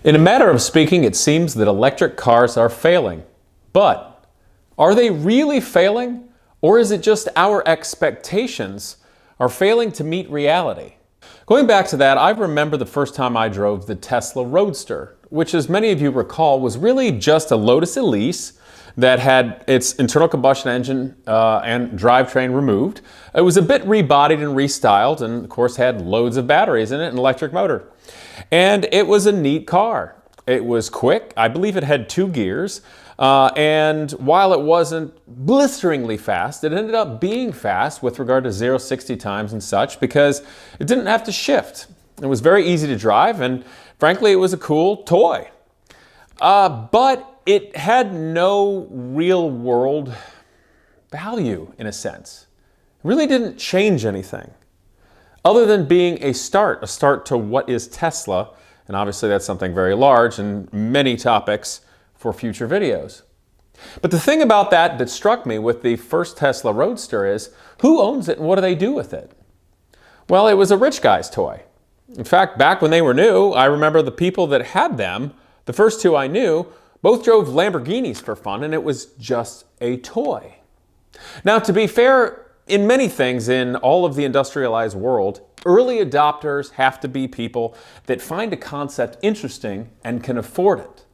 In a matter of speaking, it seems that electric cars are failing. But are they really failing? Or is it just our expectations are failing to meet reality? Going back to that, I remember the first time I drove the Tesla Roadster, which, as many of you recall, was really just a Lotus Elise that had its internal combustion engine and drivetrain removed. It was a bit rebodied and restyled, and of course had loads of batteries in it, an electric motor. And it was a neat car. It was quick. I believe it had 2 gears. And while it wasn't blisteringly fast, it ended up being fast with regard to 0-60 times and such because it didn't have to shift. It was very easy to drive, and frankly, it was a cool toy. But it had no real world value, in a sense. It really didn't change anything other than being a start to what is Tesla. And obviously that's something very large and many topics for future videos. But the thing about that struck me with the first Tesla Roadster is, who owns it and what do they do with it? Well, it was a rich guy's toy. In fact, back when they were new, I remember the people that had them, the first 2 I knew, both drove Lamborghinis for fun, and it was just a toy. Now, to be fair, in many things in all of the industrialized world, early adopters have to be people that find a concept interesting and can afford it.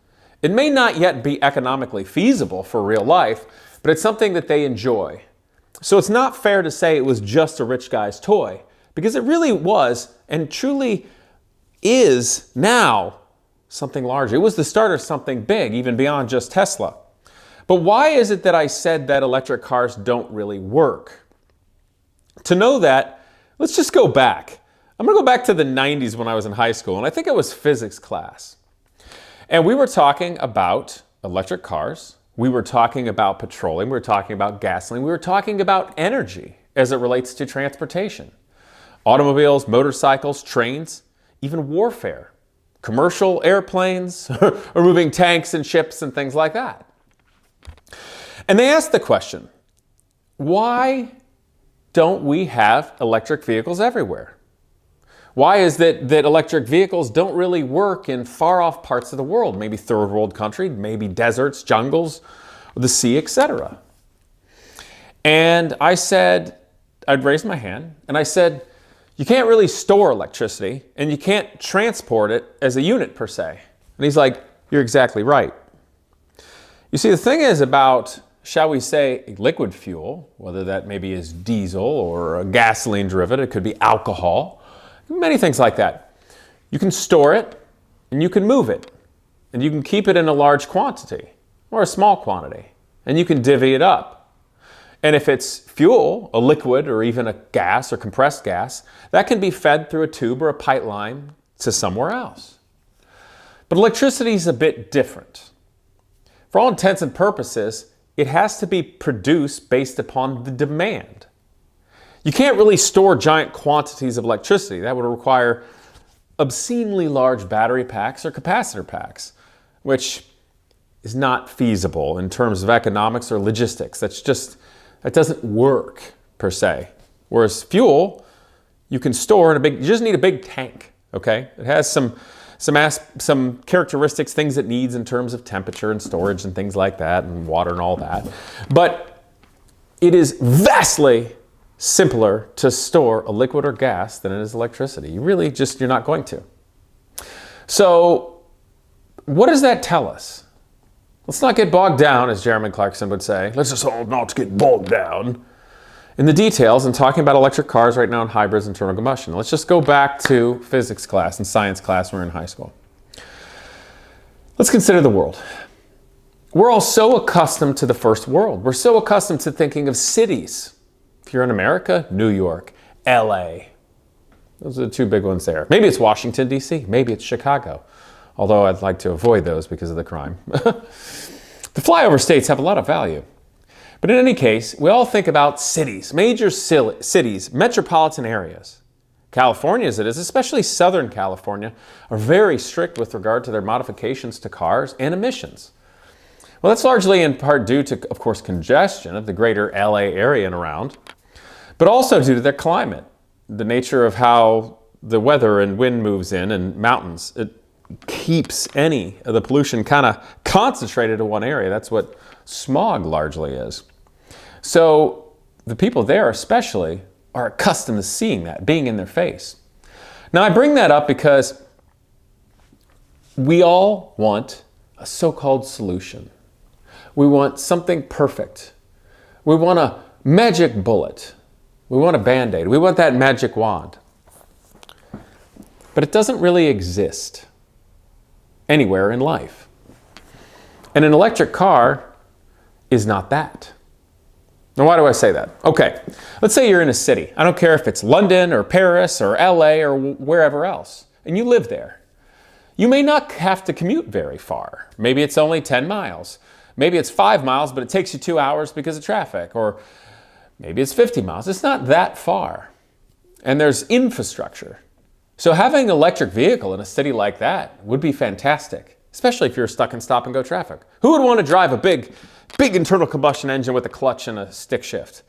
It may not yet be economically feasible for real life, but it's something that they enjoy. So it's not fair to say it was just a rich guy's toy, because it really was and truly is now something larger. It was the start of something big, even beyond just Tesla. But why is it that I said that electric cars don't really work? To know that, let's just go back. I'm going to go back to the 90s when I was in high school, and I think it was physics class. And we were talking about electric cars. We were talking about petroleum. We were talking about gasoline. We were talking about energy as it relates to transportation. Automobiles, motorcycles, trains, even warfare. Commercial airplanes, or moving tanks and ships and things like that. And they asked the question, why don't we have electric vehicles everywhere? Why is that electric vehicles don't really work in far-off parts of the world, maybe third world country, maybe deserts, jungles, the sea, etc.? And I said, I'd raised my hand, and I said, you can't really store electricity, and you can't transport it as a unit per se. And he's like, you're exactly right. You see, the thing is about, shall we say, a liquid fuel, whether that maybe is diesel or a gasoline derivative, it could be alcohol, many things like that. You can store it, and you can move it, and you can keep it in a large quantity or a small quantity, and you can divvy it up. And if it's fuel, a liquid, or even a gas or compressed gas, that can be fed through a tube or a pipeline to somewhere else. But electricity is a bit different. For all intents and purposes, it has to be produced based upon the demand. You can't really store giant quantities of electricity. That would require obscenely large battery packs or capacitor packs, which is not feasible in terms of economics or logistics. That doesn't work per se. Whereas fuel, you can store in you just need a big tank, okay? It has some characteristics, things it needs in terms of temperature and storage and things like that, and water and all that. But it is vastly simpler to store a liquid or gas than it is electricity. You're not going to. So what does that tell us? Let's not get bogged down, as Jeremy Clarkson would say. Let's just all not get bogged down in the details and talking about electric cars right now and hybrids, internal combustion. Let's just go back to physics class and science class when we were in high school. Let's consider the world. We're all so accustomed to the first world. We're so accustomed to thinking of cities. If you're in America, New York, LA. Those are the 2 big ones there. Maybe it's Washington, D.C. Maybe it's Chicago. Although I'd like to avoid those because of the crime. The flyover states have a lot of value. But in any case, we all think about cities, major cities, metropolitan areas. California, as it is, especially Southern California, are very strict with regard to their modifications to cars and emissions. Well, that's largely in part due to, of course, congestion of the greater LA area and around, but also due to their climate, the nature of how the weather and wind moves in and mountains. keeps any of the pollution kind of concentrated in one area. That's what smog largely is. So the people there especially are accustomed to seeing that, being in their face. Now I bring that up because we all want a so-called solution. We want something perfect. We want a magic bullet. We want a Band-Aid. We want that magic wand. But it doesn't really exist anywhere in life. And an electric car is not that. Now, why do I say that? Okay, let's say you're in a city. I don't care if it's London or Paris or LA or wherever else, and you live there. You may not have to commute very far. Maybe it's only 10 miles. Maybe it's 5 miles, but it takes you 2 hours because of traffic. Or maybe it's 50 miles. It's not that far. And there's infrastructure. So having an electric vehicle in a city like that would be fantastic, especially if you're stuck in stop-and-go traffic. Who would want to drive a big internal combustion engine with a clutch and a stick shift?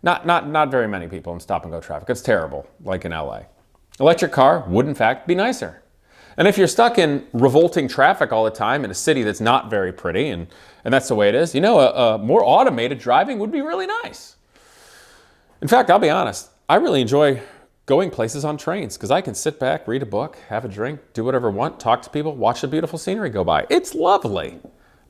Not very many people in stop-and-go traffic. It's terrible, like in LA. Electric car would, in fact, be nicer. And if you're stuck in revolting traffic all the time in a city that's not very pretty, and that's the way it is, you know, a more automated driving would be really nice. In fact, I'll be honest, I really enjoy going places on trains because I can sit back, read a book, have a drink, do whatever I want, talk to people, watch the beautiful scenery go by. It's lovely.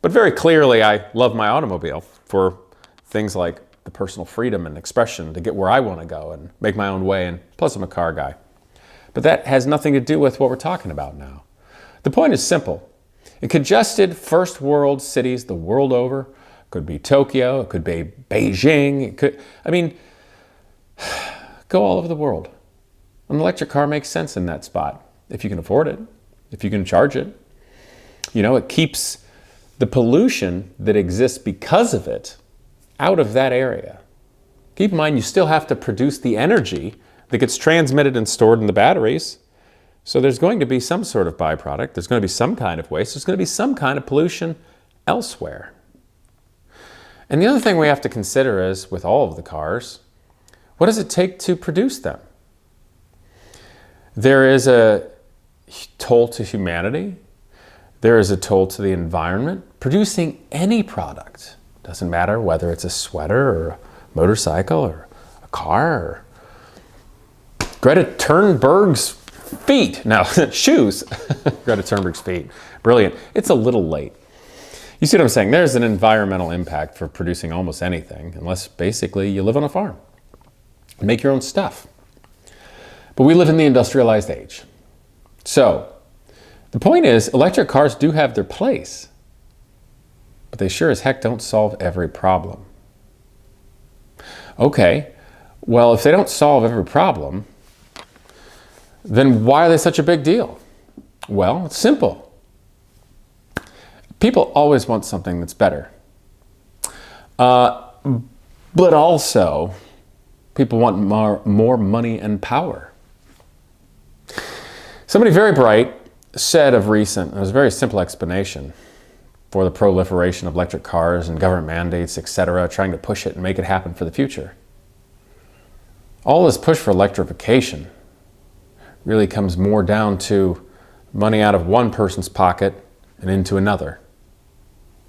But very clearly, I love my automobile for things like the personal freedom and expression to get where I want to go and make my own way, and plus I'm a car guy. But that has nothing to do with what we're talking about now. The point is simple. In congested first world cities the world over, could be Tokyo, it could be Beijing, go all over the world. An electric car makes sense in that spot, if you can afford it, if you can charge it. You know, it keeps the pollution that exists because of it out of that area. Keep in mind, you still have to produce the energy that gets transmitted and stored in the batteries. So there's going to be some sort of byproduct. There's going to be some kind of waste. There's going to be some kind of pollution elsewhere. And the other thing we have to consider is, with all of the cars, what does it take to produce them? There is a toll to humanity. There is a toll to the environment. Producing any product, doesn't matter whether it's a sweater or a motorcycle or a car or Greta Thunberg's feet. No, shoes. Greta Thunberg's feet. Brilliant. It's a little late. You see what I'm saying? There's an environmental impact for producing almost anything, unless basically you live on a farm and make your own stuff. But we live in the industrialized age. So the point is, electric cars do have their place, but they sure as heck don't solve every problem. Okay, well, if they don't solve every problem, then why are they such a big deal? Well, it's simple. People always want something that's better. But also, people want more money and power. Somebody very bright said of recent, it was a very simple explanation for the proliferation of electric cars and government mandates, etc., trying to push it and make it happen for the future. All this push for electrification really comes more down to money out of one person's pocket and into another.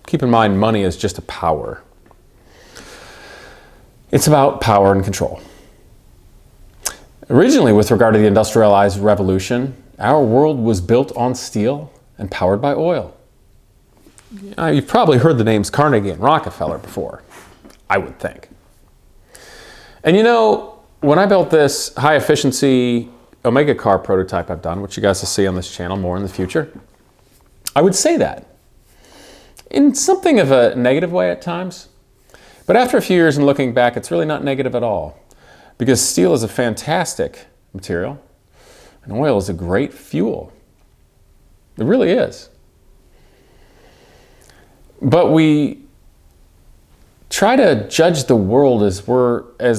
Keep in mind, money is just a power. It's about power and control. Originally, with regard to the industrialized revolution, our world was built on steel and powered by oil. You've probably heard the names Carnegie and Rockefeller before, I would think. And you know, when I built this high-efficiency Omega car prototype I've done, which you guys will see on this channel more in the future, I would say that in something of a negative way at times. But after a few years and looking back, it's really not negative at all, because steel is a fantastic material and oil is a great fuel. It really is. But we try to judge the world as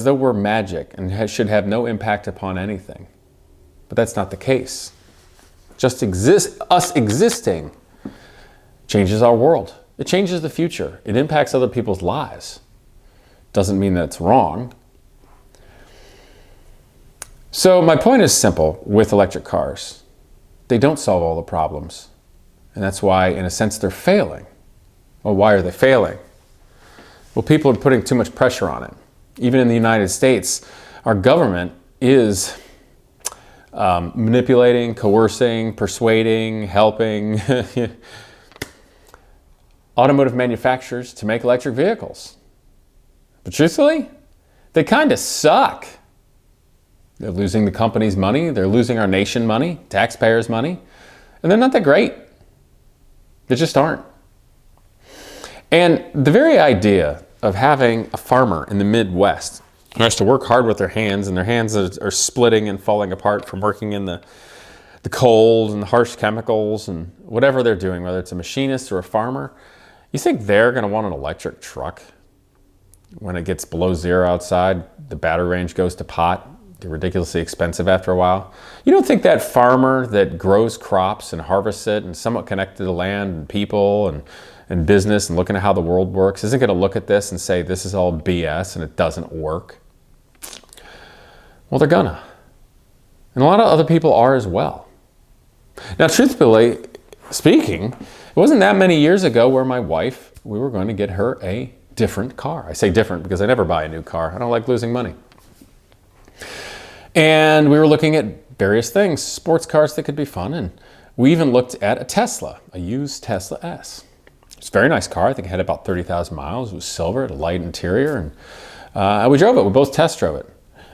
though we're magic and should have no impact upon anything. But that's not the case. Just us existing changes our world. It changes the future. It impacts other people's lives. Doesn't mean that it's wrong. So my point is simple with electric cars. they don't solve all the problems. And that's why, in a sense, they're failing. Well, why are they failing? Well, people are putting too much pressure on it. Even in the United States, our government is manipulating, coercing, persuading, helping automotive manufacturers to make electric vehicles. But truthfully, they kind of suck. They're losing the company's money, they're losing our nation money, taxpayers' money, and they're not that great. They just aren't. And the very idea of having a farmer in the Midwest who has to work hard with their hands, and their hands are splitting and falling apart from working in the cold and the harsh chemicals and whatever they're doing, whether it's a machinist or a farmer, you think they're going to want an electric truck when it gets below zero outside, the battery range goes to pot, they're ridiculously expensive after a while. You don't think that farmer that grows crops and harvests it and somewhat connected to land and people and business and looking at how the world works isn't going to look at this and say this is all BS and it doesn't work? Well, they're gonna. And a lot of other people are as well. Now, truthfully speaking, it wasn't that many years ago where my wife, we were going to get her a different car. I say different because I never buy a new car. I don't like losing money. And we were looking at various things, sports cars that could be fun, and we even looked at a Tesla, a used Tesla S. It's a very nice car. I think it had about 30,000 miles. It was silver, it had a light interior, and we drove it. We both test drove it.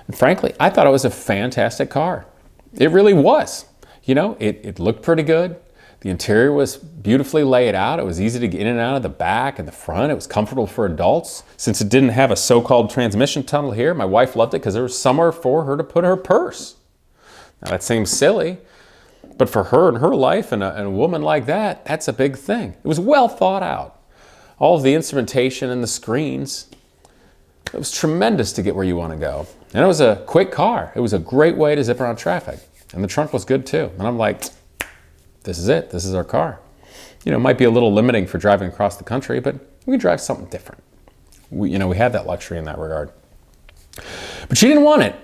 And frankly, I thought it was a fantastic car. It really was. You know, it looked pretty good. The interior was beautifully laid out. It was easy to get in and out of the back and the front. It was comfortable for adults. Since it didn't have a so-called transmission tunnel here, my wife loved it because there was somewhere for her to put her purse. Now that seems silly, but for her and her life and a woman like that, that's a big thing. It was well thought out. All of the instrumentation and the screens, it was tremendous to get where you want to go. And it was a quick car. It was a great way to zip around traffic. And the trunk was good too. And I'm like, this is it. This is our car. You know, it might be a little limiting for driving across the country, but we can drive something different. We had that luxury in that regard. But she didn't want it.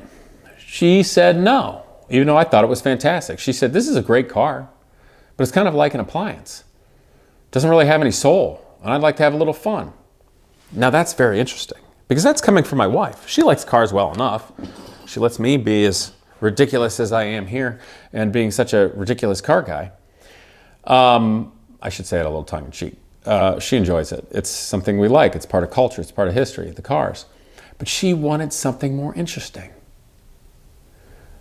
She said no, even though I thought it was fantastic. She said, this is a great car, but it's kind of like an appliance. It doesn't really have any soul, and I'd like to have a little fun. Now that's very interesting, because that's coming from my wife. She likes cars well enough. She lets me be as ridiculous as I am here and being such a ridiculous car guy. I should say it a little tongue in cheek. She enjoys it. It's something we like. It's part of culture. It's part of history, the cars. But she wanted something more interesting.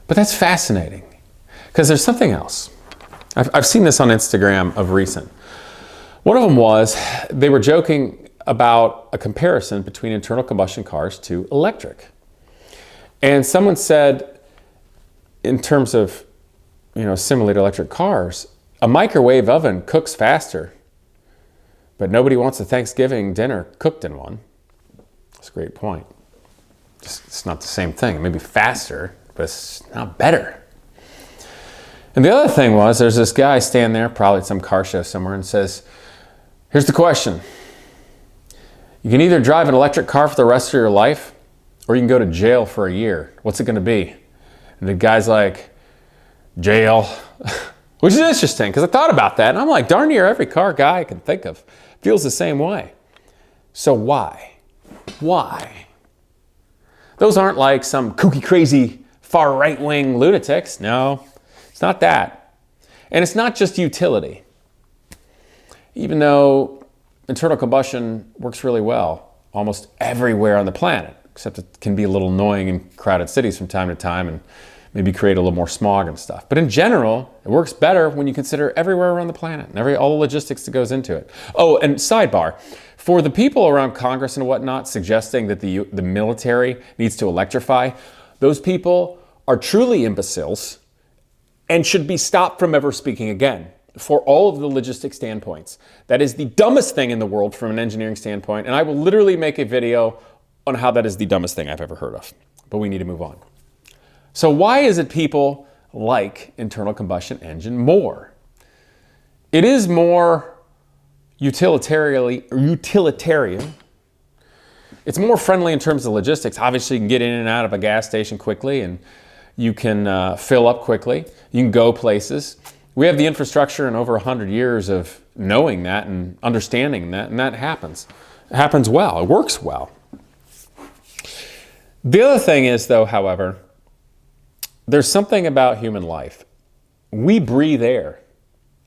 But that's fascinating because there's something else. I've seen this on Instagram of recent. One of them was they were joking about a comparison between internal combustion cars to electric. And someone said, in terms of, similar to electric cars, a microwave oven cooks faster, but nobody wants a Thanksgiving dinner cooked in one. That's a great point. It's not the same thing. It may be faster, but it's not better. And the other thing was, there's this guy standing there, probably at some car show somewhere, and says, here's the question. You can either drive an electric car for the rest of your life, or you can go to jail for a year. What's it going to be? And the guy's like, jail. Which is interesting, because I thought about that, and I'm like, darn near every car guy I can think of feels the same way. So why? Why? Those aren't like some kooky, crazy, far right-wing lunatics. No, it's not that. And it's not just utility. Even though internal combustion works really well almost everywhere on the planet, except it can be a little annoying in crowded cities from time to time and maybe create a little more smog and stuff. But in general, it works better when you consider everywhere around the planet and all the logistics that goes into it. Oh, and sidebar, for the people around Congress and whatnot suggesting that the military needs to electrify, those people are truly imbeciles and should be stopped from ever speaking again for all of the logistic standpoints. That is the dumbest thing in the world from an engineering standpoint, and I will literally make a video on how that is the dumbest thing I've ever heard of. But we need to move on. So why is it people like internal combustion engine more? It is more utilitarian. It's more friendly in terms of logistics. Obviously, you can get in and out of a gas station quickly, and you can fill up quickly. You can go places. We have the infrastructure and over 100 years of knowing that and understanding that, and that happens. It happens well. It works well. The other thing is, though, however, there's something about human life. We breathe air.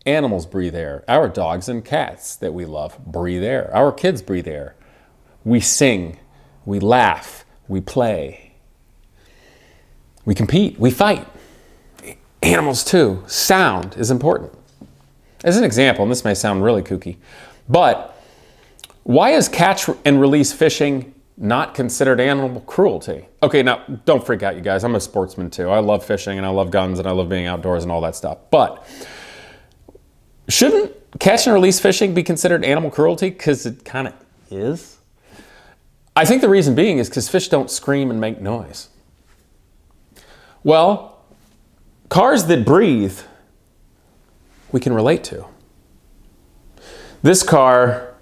Animals breathe air. Our dogs and cats that we love breathe air. Our kids breathe air. We sing. We laugh. We play. We compete. We fight. Animals too. Sound is important. As an example, and this may sound really kooky, but why is catch and release fishing not considered animal cruelty? Okay, now don't freak out, you guys. I'm a sportsman too. I love fishing and I love guns and I love being outdoors and all that stuff. But shouldn't catch and release fishing be considered animal cruelty? Because it kind of is. I think the reason being is because fish don't scream and make noise. Well, cars that breathe, we can relate to. This car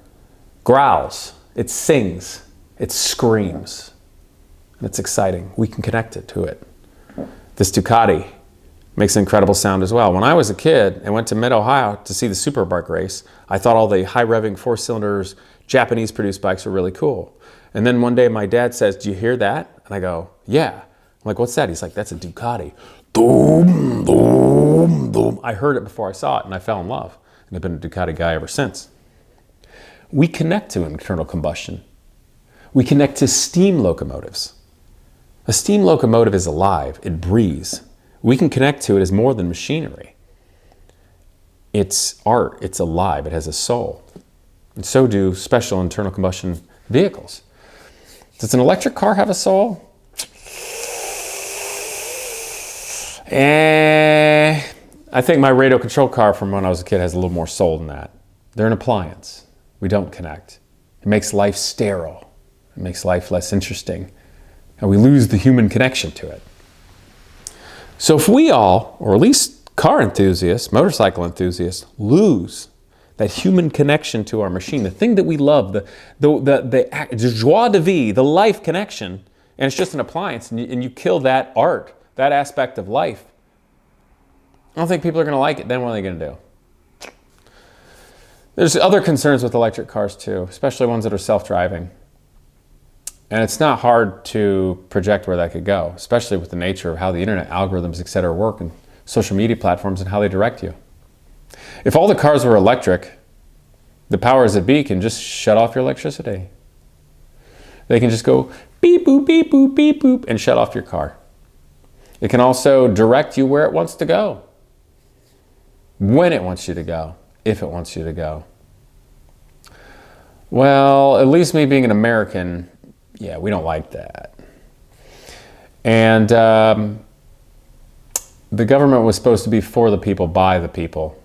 growls, it sings, it screams, and it's exciting. We can connect it to it. This Ducati makes an incredible sound as well. When I was a kid and went to Mid-Ohio to see the Superbike race, I thought all the high-revving four-cylinders, Japanese-produced bikes were really cool. And then one day my dad says, "Do you hear that?" And I go, "Yeah." I'm like, "What's that?" He's like, "That's a Ducati." Boom, boom, boom. I heard it before I saw it and I fell in love. And I've been a Ducati guy ever since. We connect to internal combustion. We connect to steam locomotives. A steam locomotive is alive. It breathes. We can connect to it as more than machinery. It's art. It's alive. It has a soul. And so do special internal combustion vehicles. Does an electric car have a soul? I think my radio control car from when I was a kid has a little more soul than that. They're an appliance. We don't connect. It makes life sterile. It makes life less interesting. And we lose the human connection to it. So if we all, or at least car enthusiasts, motorcycle enthusiasts, lose that human connection to our machine, the thing that we love, the joie de vivre, the life connection, and it's just an appliance, and you kill that art, that aspect of life, I don't think people are going to like it. Then what are they going to do? There's other concerns with electric cars too, especially ones that are self-driving. And it's not hard to project where that could go, especially with the nature of how the internet algorithms, et cetera, work and social media platforms and how they direct you. If all the cars were electric, the powers that be can just shut off your electricity. They can just go beep, boop, beep, boop, beep, boop, and shut off your car. It can also direct you where it wants to go, when it wants you to go, if it wants you to go. Well, at least me being an American, yeah, we don't like that. And the government was supposed to be for the people, by the people,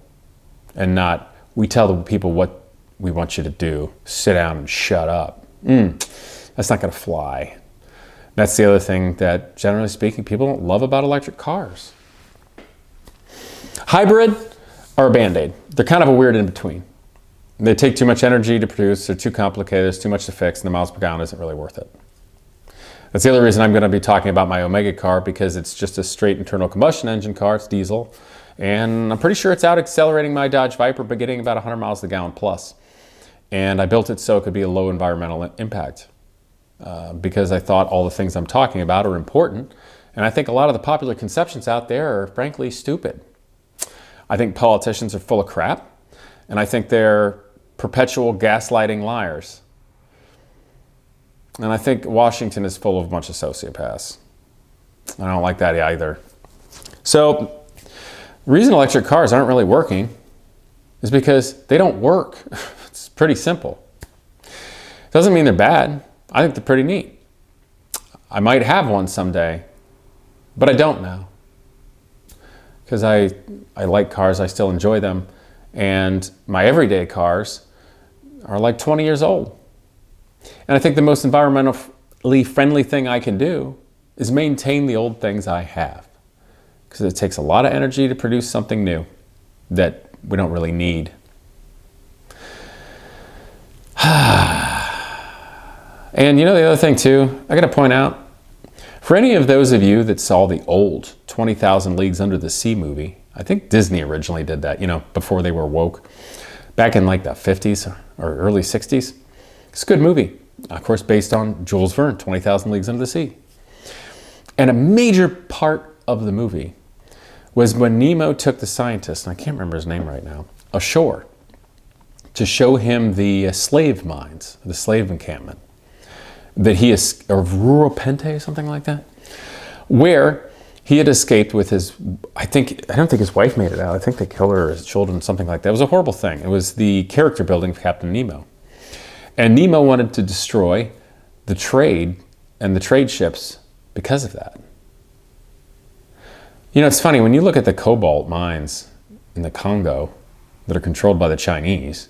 and not we tell the people what we want you to do. Sit down and shut up. That's not going to fly. That's the other thing that, generally speaking, people don't love about electric cars. Hybrid are a Band-Aid. They're kind of a weird in-between. They take too much energy to produce, they're too complicated, there's too much to fix, and the miles per gallon isn't really worth it. That's the other reason I'm going to be talking about my Omega car, because it's just a straight internal combustion engine car, it's diesel, and I'm pretty sure it's out accelerating my Dodge Viper, but getting about 100 miles a gallon plus. And I built it so it could be a low environmental impact, because I thought all the things I'm talking about are important, and I think a lot of the popular conceptions out there are frankly stupid. I think politicians are full of crap, and I think they're perpetual gaslighting liars. And I think Washington is full of a bunch of sociopaths. I don't like that either. So the reason electric cars aren't really working is because they don't work. It's pretty simple. Doesn't mean they're bad. I think they're pretty neat. I might have one someday, but I don't now. Because I like cars, I still enjoy them. And my everyday cars are like 20 years old. And I think the most environmentally friendly thing I can do is maintain the old things I have. Because it takes a lot of energy to produce something new that we don't really need. And you know the other thing too, I gotta point out, for any of those of you that saw the old 20,000 Leagues Under the Sea movie, I think Disney originally did that, you know, before they were woke, back in like the 50s or early 60s. It's a good movie, of course, based on Jules Verne, 20,000 Leagues Under the Sea. And a major part of the movie was when Nemo took the scientist, and I can't remember his name right now, ashore to show him the slave mines, the slave encampment, that he is, or Rural Pente, something like that, where he had escaped with his, I don't think his wife made it out. I think they killed her or his children, something like that. It was a horrible thing. It was the character building of Captain Nemo. And Nemo wanted to destroy the trade and the trade ships because of that. You know, it's funny, when you look at the cobalt mines in the Congo that are controlled by the Chinese,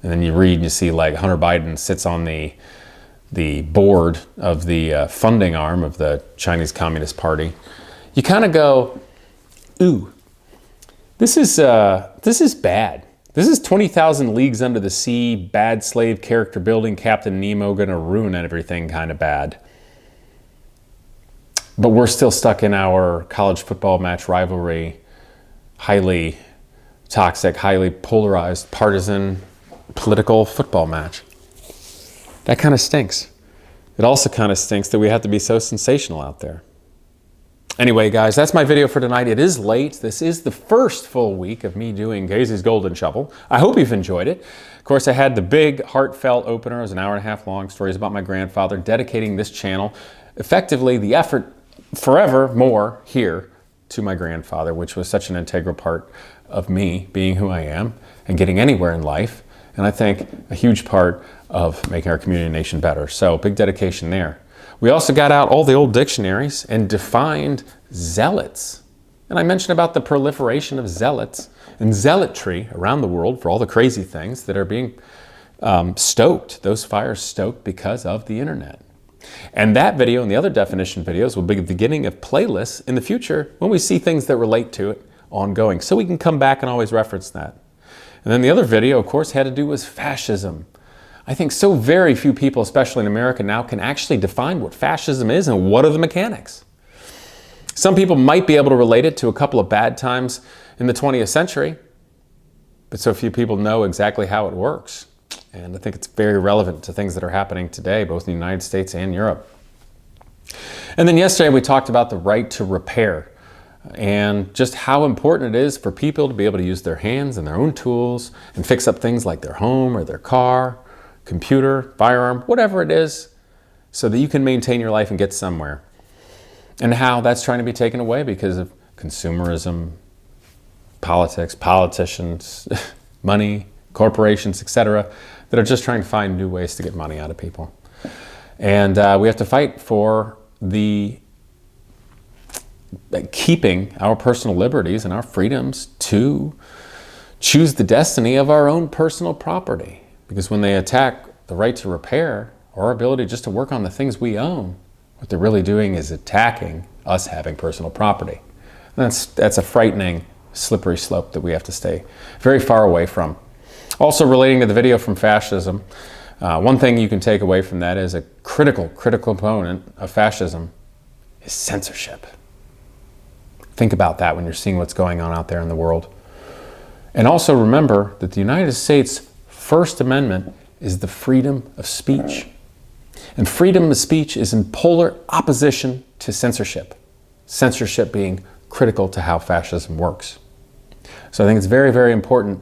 and then you read and you see like Hunter Biden sits on the board of the funding arm of the Chinese Communist Party, you kind of go, ooh, this is bad. This is 20,000 Leagues Under the Sea, bad slave character building, Captain Nemo gonna ruin everything kind of bad. But we're still stuck in our college football match rivalry, highly toxic, highly polarized, partisan, political football match. That kind of stinks. It also kind of stinks that we have to be so sensational out there. Anyway, guys, that's my video for tonight. It is late. This is the first full week of me doing Gazy's Golden Shovel. I hope you've enjoyed it. Of course, I had the big heartfelt opener. It was an hour and a half long, stories about my grandfather, dedicating this channel, effectively the effort forever more here to my grandfather, which was such an integral part of me being who I am and getting anywhere in life. And I think a huge part of making our community and nation better. So big dedication there. We also got out all the old dictionaries and defined zealots. And I mentioned about the proliferation of zealots and zealotry around the world for all the crazy things that are being stoked, those fires stoked because of the internet. And that video and the other definition videos will be the beginning of playlists in the future when we see things that relate to it ongoing. So we can come back and always reference that. And then the other video, of course, had to do with fascism. I think so very few people, especially in America now, can actually define what fascism is and what are the mechanics. Some people might be able to relate it to a couple of bad times in the 20th century, but so few people know exactly how it works. And I think it's very relevant to things that are happening today, both in the United States and Europe. And then yesterday we talked about the right to repair and just how important it is for people to be able to use their hands and their own tools and fix up things like their home or their car, computer, firearm, whatever it is, so that you can maintain your life and get somewhere. And how that's trying to be taken away because of consumerism, politics, politicians, money, corporations, etc., that are just trying to find new ways to get money out of people. And we have to fight for the keeping our personal liberties and our freedoms to choose the destiny of our own personal property. Because when they attack the right to repair or our ability just to work on the things we own, what they're really doing is attacking us having personal property. And that's a frightening, slippery slope that we have to stay very far away from. Also relating to the video from fascism, one thing you can take away from that is a critical component of fascism is censorship. Think about that when you're seeing what's going on out there in the world. And also remember that the United States First Amendment is the freedom of speech. And freedom of speech is in polar opposition to censorship. Censorship being critical to how fascism works. So I think it's very, very important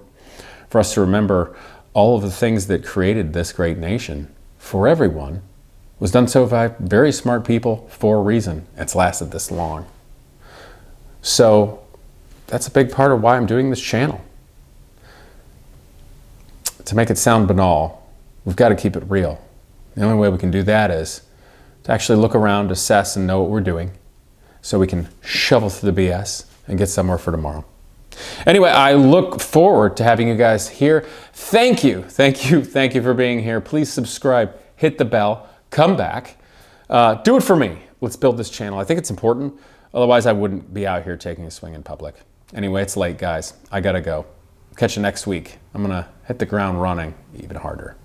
for us to remember all of the things that created this great nation for everyone was done so by very smart people for a reason. It's lasted this long. So that's a big part of why I'm doing this channel. To make it sound banal, we've got to keep it real. The only way we can do that is to actually look around, assess, and know what we're doing so we can shovel through the BS and get somewhere for tomorrow. Anyway, I look forward to having you guys here. Thank you for being here. Please subscribe, hit the bell, come back. Do it for me. Let's build this channel. I think it's important. Otherwise, I wouldn't be out here taking a swing in public. Anyway, it's late, guys. I gotta go. Catch you next week. I'm gonna hit the ground running even harder.